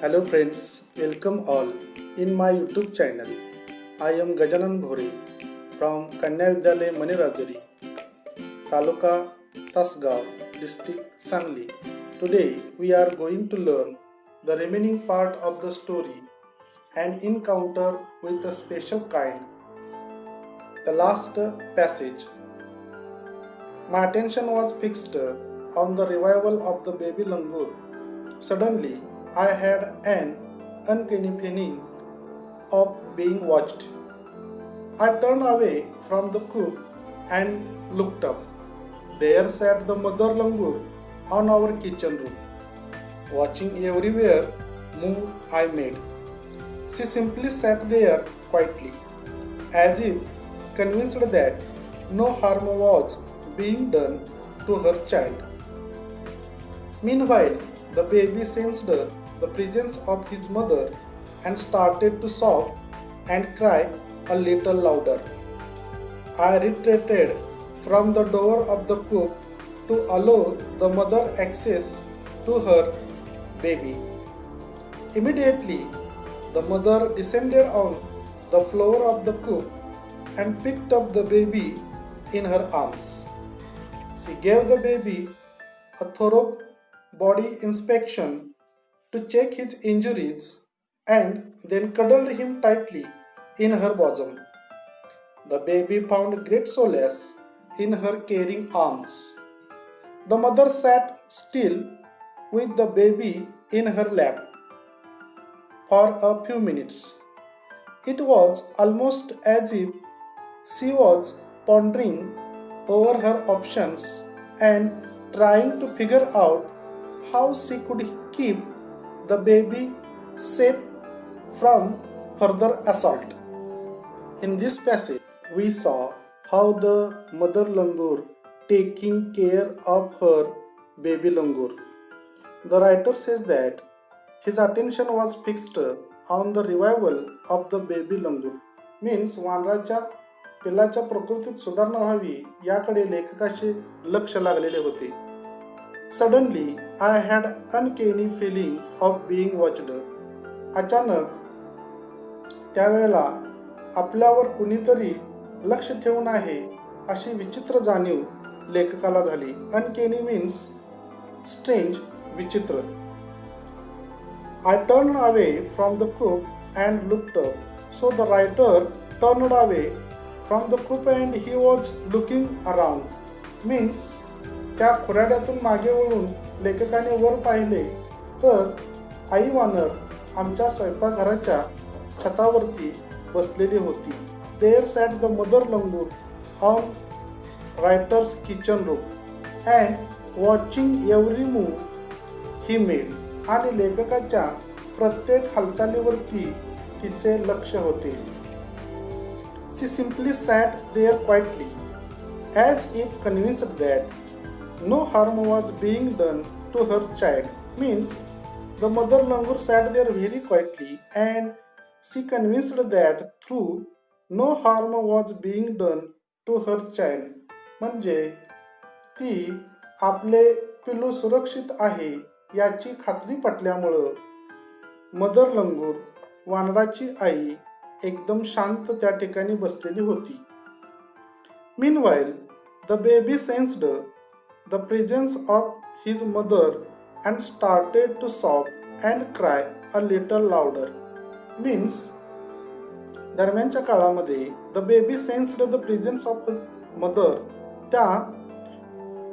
Hello friends, welcome all in my YouTube channel. I am Gajanan Bhore from Kanya Vidyalaya Manirajari, Taluka Tasgaon, District Sangli. Today we are going to learn the remaining part of the story, an encounter with a special kind, the last passage. My attention was fixed on the revival of the baby langur. Suddenly, I had an uncanny feeling of being watched. I turned away from the coop and looked up. There sat the mother langur on our kitchen roof, watching everywhere move I made. She simply sat there quietly, as if convinced that no harm was being done to her child. Meanwhile, the baby sensed the presence of his mother and started to sob and cry a little louder. I retreated from the door of the coop to allow the mother access to her baby. Immediately, the mother descended on the floor of the coop and picked up the baby in her arms. She gave the baby a thorough body inspection to check his injuries and then cuddled him tightly in her bosom. The baby found great solace in her caring arms. The mother sat still with the baby in her lap for a few minutes. It was almost as if she was pondering over her options and trying to figure out how she could keep the baby safe from further assault. In this passage, we saw how the mother langur taking care of her baby langur. The writer says that his attention was fixed on the revival of the baby langur. Means वानराच्या पिल्लाच्या प्रकृतीत सुधारणा व्हावी याकडे लेखकाचे लक्ष लागलेले होते. Suddenly, I had uncanny feeling of being watched. अचानक त्यावेळेला आपल्यावर कुणीतरी लक्ष ठेवून आहे अशी विचित्र जाणीव लेखकाला झाली. Uncanny means strange, विचित्र. I turned away from the coop and looked up. So the writer turned away from the coop and he was looking around. Means त्या खुराड्यातून मागे वळून लेखकाने वर पाहिले तर आई वानर आमच्या स्वयंपाकघराच्या छतावरती बसलेली होती. There sat the mother langur on writer's kitchen roof and watching every move he made. आणि लेखकाच्या प्रत्येक हालचालीवरती तिचे लक्ष होते. She simply sat there quietly, as if convinced that no harm was being done to her child. Means the mother langur sat there very quietly and she convinced that through no harm was being done to her child. म्हणजे ती आपले पिल्लू सुरक्षित आहे याची खात्री पटल्यामुळं mother लंगूर वानराची आई एकदम शांत त्या ठिकाणी बसलेली होती. Meanwhile, the baby sensed the presence of his mother and started to sob and cry a little louder. Means दरम्यानच्या काळामध्ये the baby sensed the presence of his mother. त्या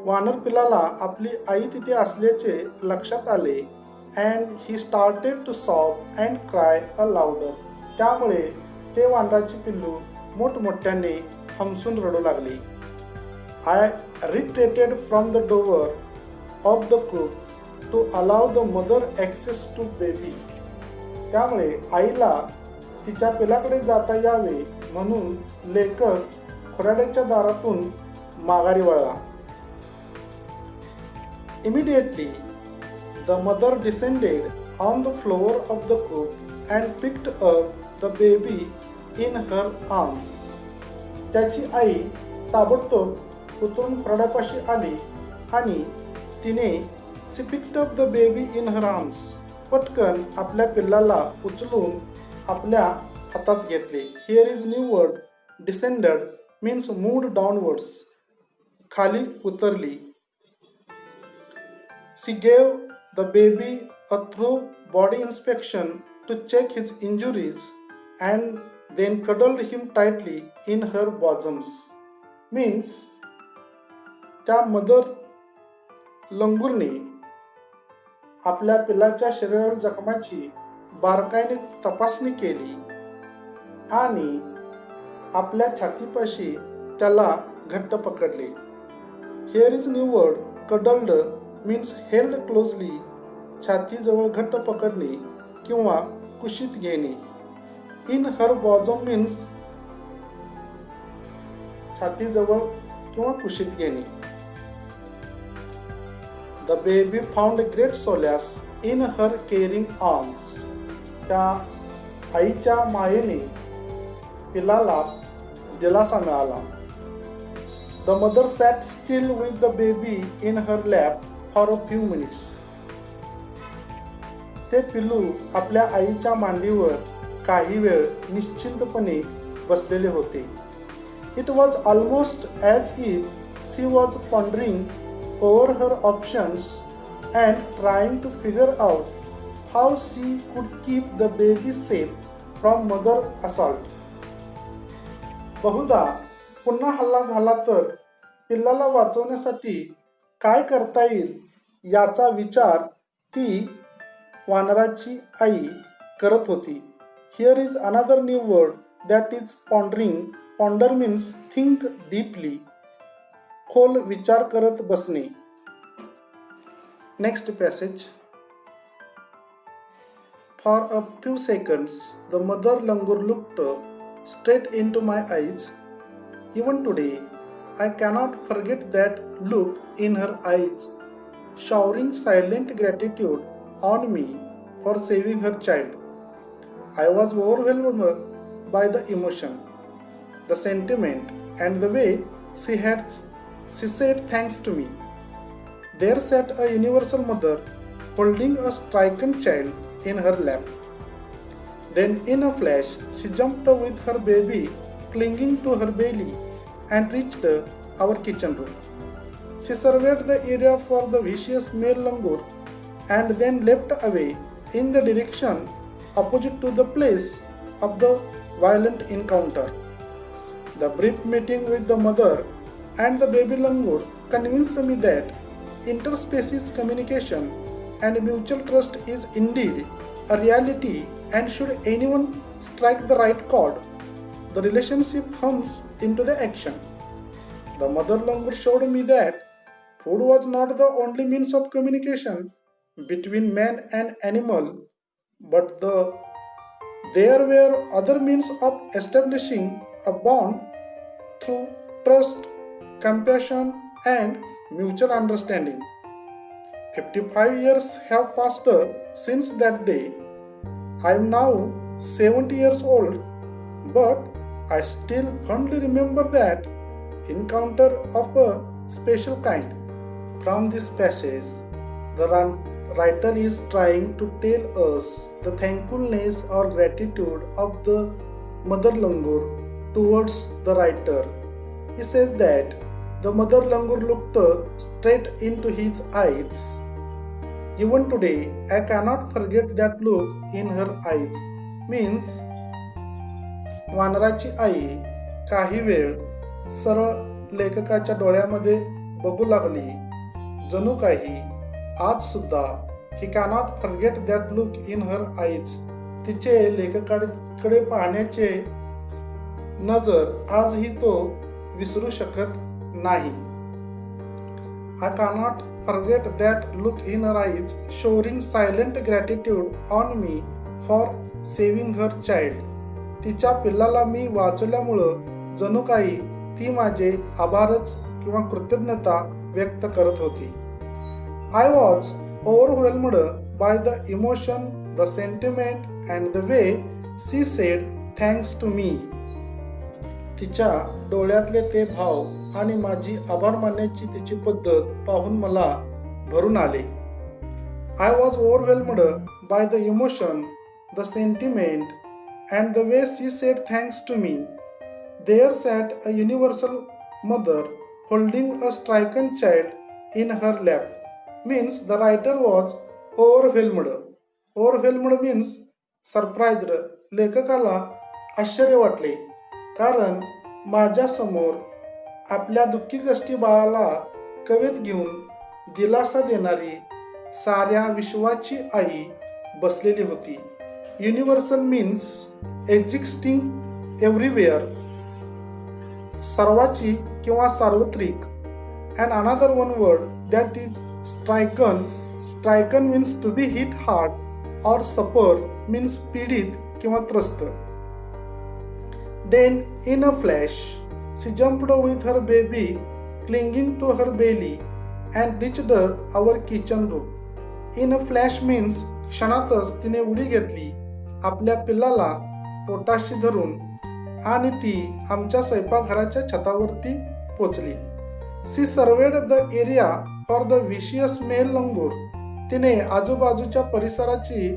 वानर पिलाला आपली आई तिथे असल्याचे लक्षात आले and he started to sob and cry a louder. त्यामुळे ते वानराचे पिल्लू मोठमोठ्याने हमसून रडू लागले. I retreated from the door of the coop to allow the mother access to baby. त्यामुळे आईला तिच्या पिलाकडे जाता यावे म्हणून लेखक खुराड्याच्या दारातून माघारी वळला. Immediately, the mother descended on the floor of the coop and picked up the baby in her arms. त्याची आई ताबडतोब उतरून खुराड्यापाशी आली आणि तिने she picked up the baby in her arms. पटकन आपल्या पिल्लाला उचलून आपल्या हातात घेतले. Here is new word descended means moved downwards, खाली उतरली. She gave the baby a through body inspection to check his injuries and then cuddled him tightly in her bosoms. Means त्या mother लंगूरने आपल्या पिल्लाच्या शरीरावर जखमाची बारकाईने तपासणी केली आणि आपल्या छातीपाशी त्याला घट्ट पकडले. Here is new word cuddled means held closely, छातीजवळ घट्ट पकडणे किंवा कुशीत घेणे. इन हर बॉझम मीन्स छातीजवळ किंवा कुशीत घेणे. The baby found great solace in her caring arms. त्या आईच्या मायेने पिलाला दिलासा मिळाला. The mother sat still with the baby in her lap for a few minutes. ते पिल्लू आपल्या आईच्या मांडीवर काही वेळ निश्चिंतपणे बसलेले होते. It was almost as if she was pondering over her options and trying to figure out how she could keep the baby safe from mother assault. बहुधा पुन्हा हल्ला झाला तर पिल्लाला वाचवण्यासाठी काय करता येईल याचा विचार ती वानराची आई करत होती. Here is another new word that is pondering. Ponder means think deeply, खोल विचार करत बसणे. Next passage. For a few seconds the mother langur looked straight into my eyes. Even today, I cannot forget that look in her eyes, showering silent gratitude on me for saving her child. I was overwhelmed by the emotion, the sentiment, and the way she said thanks to me. There sat a universal mother holding a stricken child in her lap. Then in a flash, she jumped with her baby clinging to her belly and reached our kitchen room. She surveyed the area for the vicious male langur and then leapt away in the direction opposite to the place of the violent encounter. The brief meeting with the mother and the baby langur convinced me that interspecies communication and mutual trust is indeed a reality, and should anyone strike the right chord, the relationship hums into the action. The mother langur showed me that food was not the only means of communication between man and animal, but there were other means of establishing a bond through trust, compassion, and mutual understanding. 55 years have passed since that day. I am now 70 years old, but I still fondly remember that encounter of a special kind. From this passage, the writer is trying to tell us the thankfulness or gratitude of the mother langur towards the writer. He says that the mother langur looked straight into his eyes. Even today, I cannot forget that look in her eyes. Means, वानराची आई काही वेळ सरळ लेखकाच्या डोळ्यामध्ये बघू लागली. जणू काही आज सुद्धा ही cannot forget that look in her eyes. तिचे लेखकाकडे पाहण्याचे नजर आजही तो विसरू शकत नाही. I cannot forget that look in her eyes, showing silent gratitude on me for saving her child. तिच्या पिल्लाला मी वाचवल्यामुळं जणू काही ती माझे आभारच किंवा कृतज्ञता व्यक्त करत होती. I was overwhelmed by the emotion, the sentiment, and the way she said thanks to me. तिच्या डोळ्यातले ते भाव आणि माझी आभार मानण्याची तिची पद्धत पाहून मला भरून आले. I was overwhelmed by the emotion, the sentiment, and the way she said thanks to me. There sat a universal mother holding a stricken child in her lap. Means the writer was overwhelmed. Overwhelmed means surprised. लेखकाला आश्चर्य वाटले, कारण माझ्यासमोर आपल्या दुःखी कष्टी बाळाला कवेत घेऊन दिलासा देणारी साऱ्या विश्वाची आई बसलेली होती. युनिव्हर्सल मीन्स एक्झिस्टिंग एव्हरीवेअर, सर्वाची किंवा सार्वत्रिक. And another one word that is stricken. Stricken means to be hit hard or suffer means पीडित किंवा त्रस्त. Then in a flash she jumped with her baby clinging to her belly and reached our kitchen room. In a flash means क्षणातच तिने उडी घेतली आपल्या पिल्लाला पोटाशी धरून आणि ती आमच्या स्वयंपाकघराच्या छतावरती पोचली. She surveyed the area for the vicious male langur. तिने आजूबाजूच्या परिसराची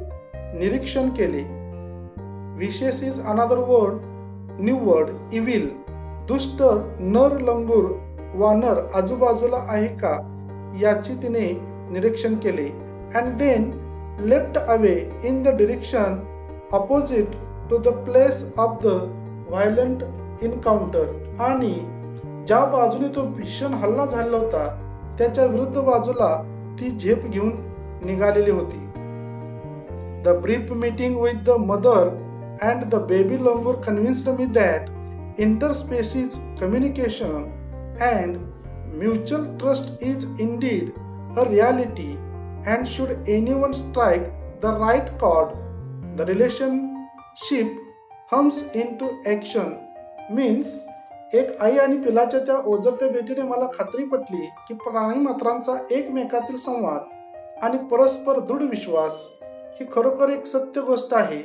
निरीक्षण केले. Vicious is another word, new word, evil. दुष्ट नर लंगूर वानर आजूबाजूला आहे का याची तिने निरीक्षण केले. And then left away in the direction opposite to the place of the violent encounter. आणि ज्या बाजूने तो भीषण हल्ला झाला होता त्याच्या विरुद्ध बाजूला ती झेप घेऊन निघालेली होती. The brief meeting with the mother and the baby langur convinced me that interspecies communication and mutual trust is indeed a reality. And should anyone strike the right chord, the relationship comes into action. Means एक आई आणि पिलाच्या त्या ओझरत्या भेटीने मला खात्री पटली की प्राणीमात्रांचा एकमेकातील संवाद आणि परस्पर दृढ विश्वास ही खरोखर एक सत्य गोष्ट आहे.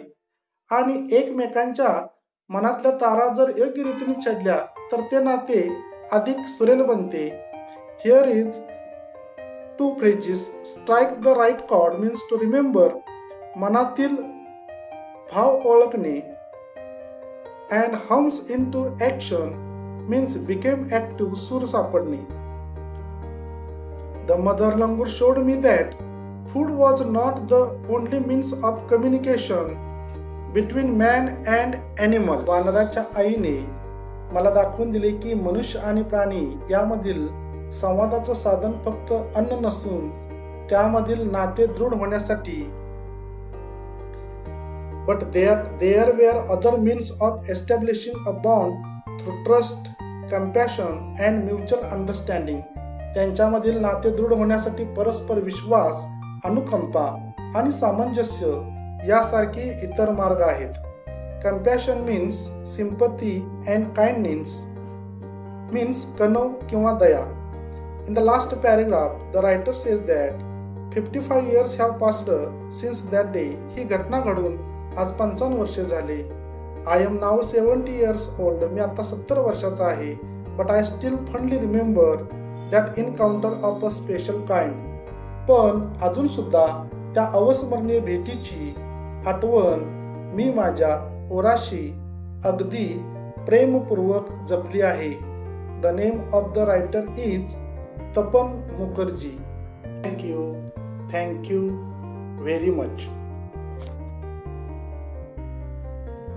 आणि एकमेकांच्या मनातल्या तारा जर योग्य रीतीने छेडल्या तर ते नाते अधिक सुरेल बनते. Here is two phrases. Strike the right chord means to remember, मनातील भाव ओळखणे. And hums into action means became active, सूर सापडणे. The mother langur showed me that food was not the only means of communication between man and animal. वानराच्या आईने मला दाखवून दिले की मनुष्य आणि प्राणी यामधील संवादाचं साधन फक्त अन्न नसून त्यामधील नाते दृढ होण्यासाठी but there were other means of establishing a bond through trust, compassion and mutual understanding. त्यांच्यामधील नाते दृढ होण्यासाठी परस्पर विश्वास, अनुकंपा आणि सामंजस्य यासारखे इतर मार्ग आहेत. Compassion means sympathy and kindness means कणव किंवा दया. In the last paragraph, the writer says that 55 years have passed since that day. ही घटना घडून आज 55 वर्षे झाले. I am now 70 years old. मी आता 70 वर्षाचा आहे. But I still fondly remember that encounter of a special kind. पण अजून सुद्धा त्या अविस्मरणीय भेटीची आठवण मी माझ्या पोराशी अगदी प्रेमपूर्वक जपली आहे. The name of the writer is Tapan Mukherjee. Thank you very much.